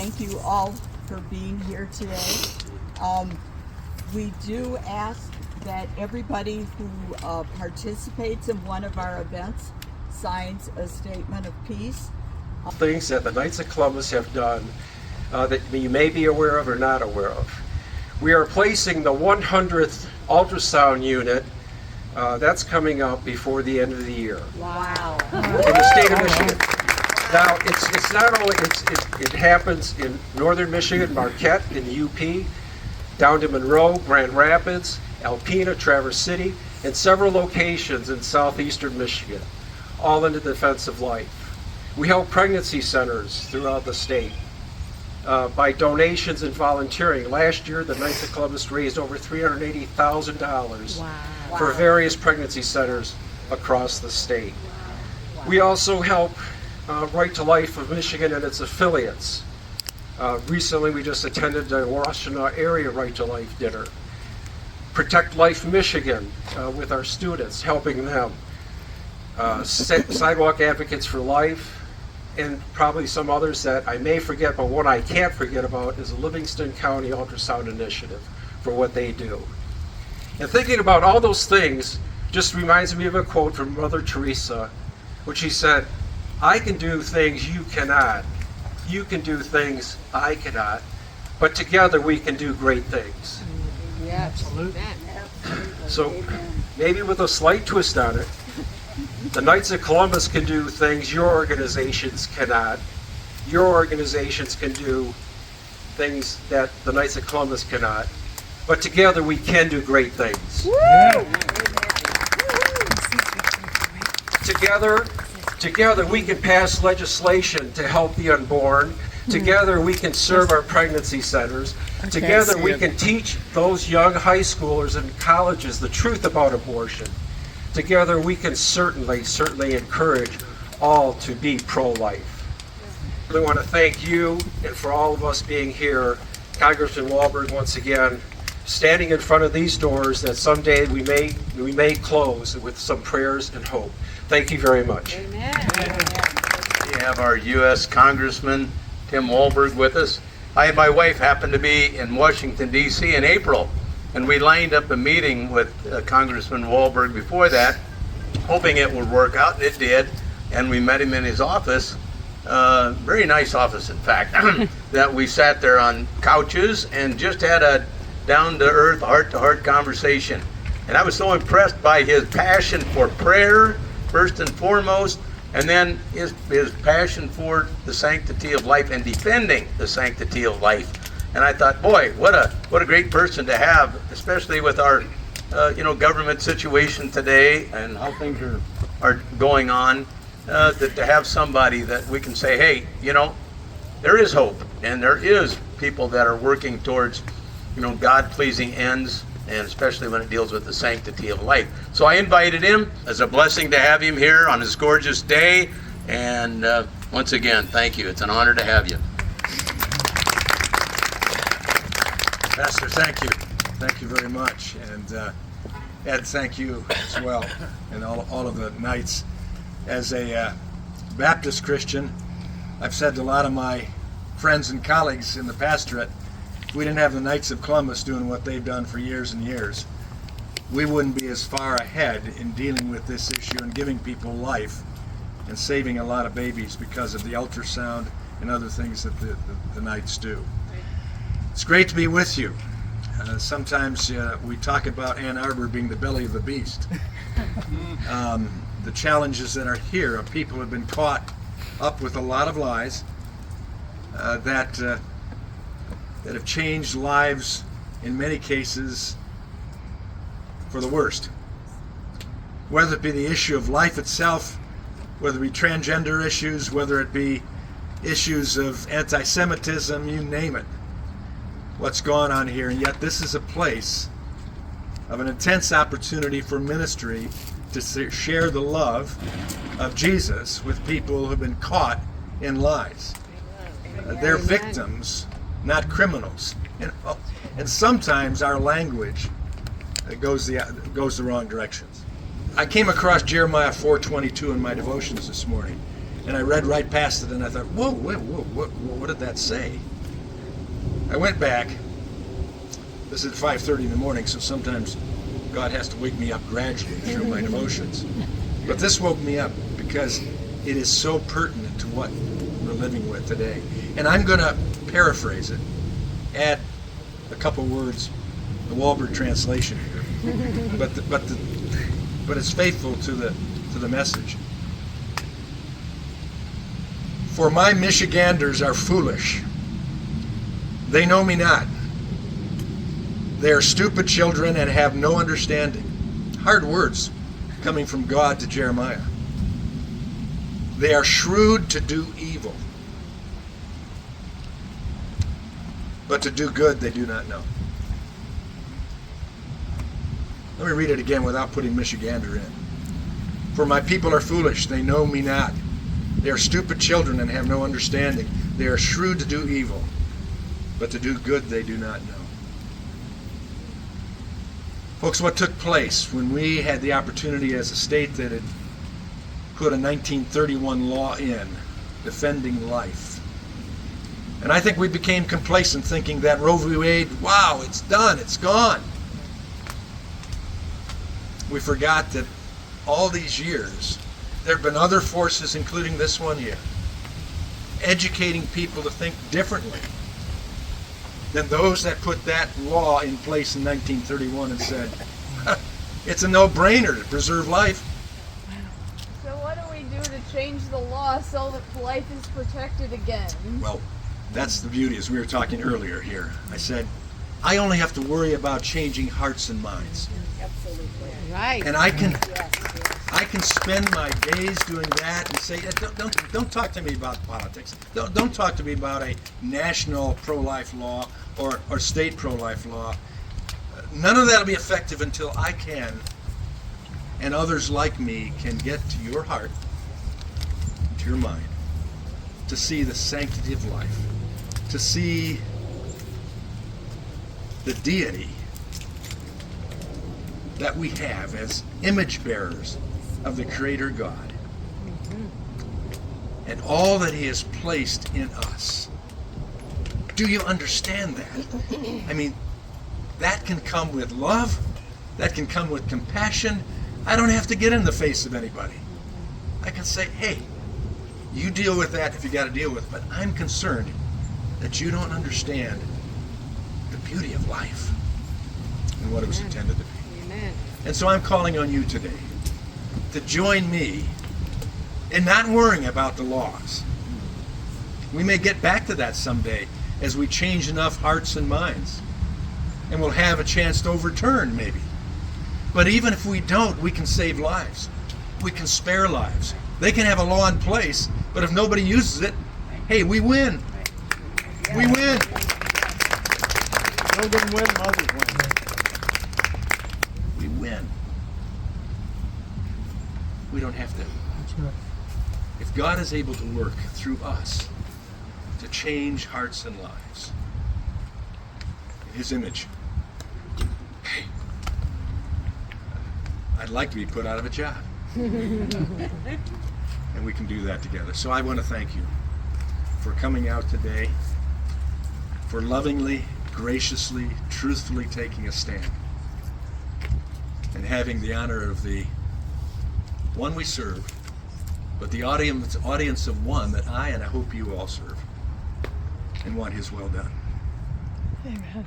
thank you all for being here today. We do ask that everybody who participates in one of our events signs a statement of peace. Things that the Knights of Columbus have done that you may be aware of or not aware of. We are placing the 100th ultrasound unit. That's coming up before the end of the year. Wow. In the state of Michigan. Now, it's not only, it happens in northern Michigan, Marquette, in the UP, down to Monroe, Grand Rapids, Alpena, Traverse City, and several locations in southeastern Michigan, all in the defense of life. We help pregnancy centers throughout the state by donations and volunteering. Last year, the Knights of Columbus raised over $380,000 for various pregnancy centers across the state. We also help Right to Life of Michigan and its affiliates. Recently, we just attended the Washtenaw area Right to Life dinner. Protect Life Michigan with our students, helping them. Sidewalk Advocates for Life, and probably some others that I may forget, but one I can't forget about is the Livingston County Ultrasound Initiative for what they do. And thinking about all those things just reminds me of a quote from Mother Teresa, which she said, "I can do things you cannot. You can do things I cannot. But together we can do great things." Yeah, absolutely. So maybe with a slight twist on it, the Knights of Columbus can do things your organizations cannot. Your organizations can do things that the Knights of Columbus cannot. But together we can do great things. Yeah. Together we can pass legislation to help the unborn. Together we can serve our pregnancy centers. Together we can teach those young high schoolers and colleges the truth about abortion. Together we can certainly encourage all to be pro-life. I really want to thank you, and for all of us being here, Congressman Walberg, once again, standing in front of these doors that someday we may close with some prayers and hope. Thank you very much. Amen. We have our U.S. Congressman Tim Walberg with us. I and my wife happened to be in Washington, D.C. in April, and we lined up a meeting with Congressman Walberg before that, hoping it would work out, and it did. And we met him in his office, very nice office, in fact, that we sat there on couches and just had a down-to-earth, heart-to-heart conversation. And I was so impressed by his passion for prayer, first and foremost, and then his passion for the sanctity of life and defending the sanctity of life. And I thought, boy, what a great person to have, especially with our government situation today and how things are going on, that to have somebody that we can say, hey, there is hope, and there is people that are working towards God-pleasing ends, and especially when it deals with the sanctity of life. So I invited him. It's a blessing to have him here on this gorgeous day. And once again, thank you. It's an honor to have you. Pastor, thank you. Thank you very much. And Ed, thank you as well. And all of the Knights. As a Baptist Christian, I've said to a lot of my friends and colleagues in the pastorate, if we didn't have the Knights of Columbus doing what they've done for years and years, we wouldn't be as far ahead in dealing with this issue and giving people life and saving a lot of babies because of the ultrasound and other things that the Knights do. It's great to be with you. Sometimes we talk about Ann Arbor being the belly of the beast. The challenges that are here of people who have been caught up with a lot of lies that have changed lives in many cases for the worst. Whether it be the issue of life itself, whether it be transgender issues, whether it be issues of anti-Semitism, you name it. What's going on here, and yet this is a place of an intense opportunity for ministry to share the love of Jesus with people who have been caught in lies. They're victims, not criminals. And sometimes our language goes the wrong directions. I came across Jeremiah 4:22 in my devotions this morning. And I read right past it, and I thought, whoa, what did that say? I went back. This is at 5:30 in the morning, so sometimes God has to wake me up gradually through my devotions. But this woke me up because it is so pertinent to what we're living with today. And I'm going to paraphrase it, add a couple words, the Walberg translation here, but it's faithful to the message. For my Michiganders are foolish. They know me not. They are stupid children and have no understanding. Hard words coming from God to Jeremiah. They are shrewd to do evil, but to do good they do not know. Let me read it again without putting Michigander in. For my people are foolish, they know me not. They are stupid children and have no understanding. They are shrewd to do evil, but to do good they do not know. Folks, what took place when we had the opportunity as a state that had put a 1931 law in defending life. And I think we became complacent thinking that Roe v. Wade, wow, it's done, it's gone. We forgot that all these years there have been other forces, including this one here, educating people to think differently than those that put that law in place in 1931 and said, it's a no-brainer to preserve life. So what do we do to change the law so that life is protected again? Well, that's the beauty, as we were talking earlier here. I said, I only have to worry about changing hearts and minds. Absolutely. Right. And I can spend my days doing that and say, don't talk to me about politics. Don't talk to me about a national pro-life law or state pro-life law. None of that will be effective until I can, and others like me, can get to your heart, to your mind, to see the sanctity of life, to see the deity that we have as image bearers of the Creator God, and all that He has placed in us. Do you understand that? I mean, that can come with love, that can come with compassion. I don't have to get in the face of anybody. I can say, hey, you deal with that if you got to deal with it, but I'm concerned that you don't understand the beauty of life and what it was intended to be. Amen. And so I'm calling on you today to join me in not worrying about the laws. We may get back to that someday as we change enough hearts and minds, and we'll have a chance to overturn maybe. But even if we don't, we can save lives. We can spare lives. They can have a law in place, but if nobody uses it, hey, we win. We win. Children win, mothers win. We win. We don't have to. If God is able to work through us to change hearts and lives in His image, hey, I'd like to be put out of a job. And we can do that together. So I want to thank you for coming out today, for lovingly, graciously, truthfully taking a stand, and having the honor of the one we serve, but the audience of one that I and I hope you all serve, and want His well done. Amen.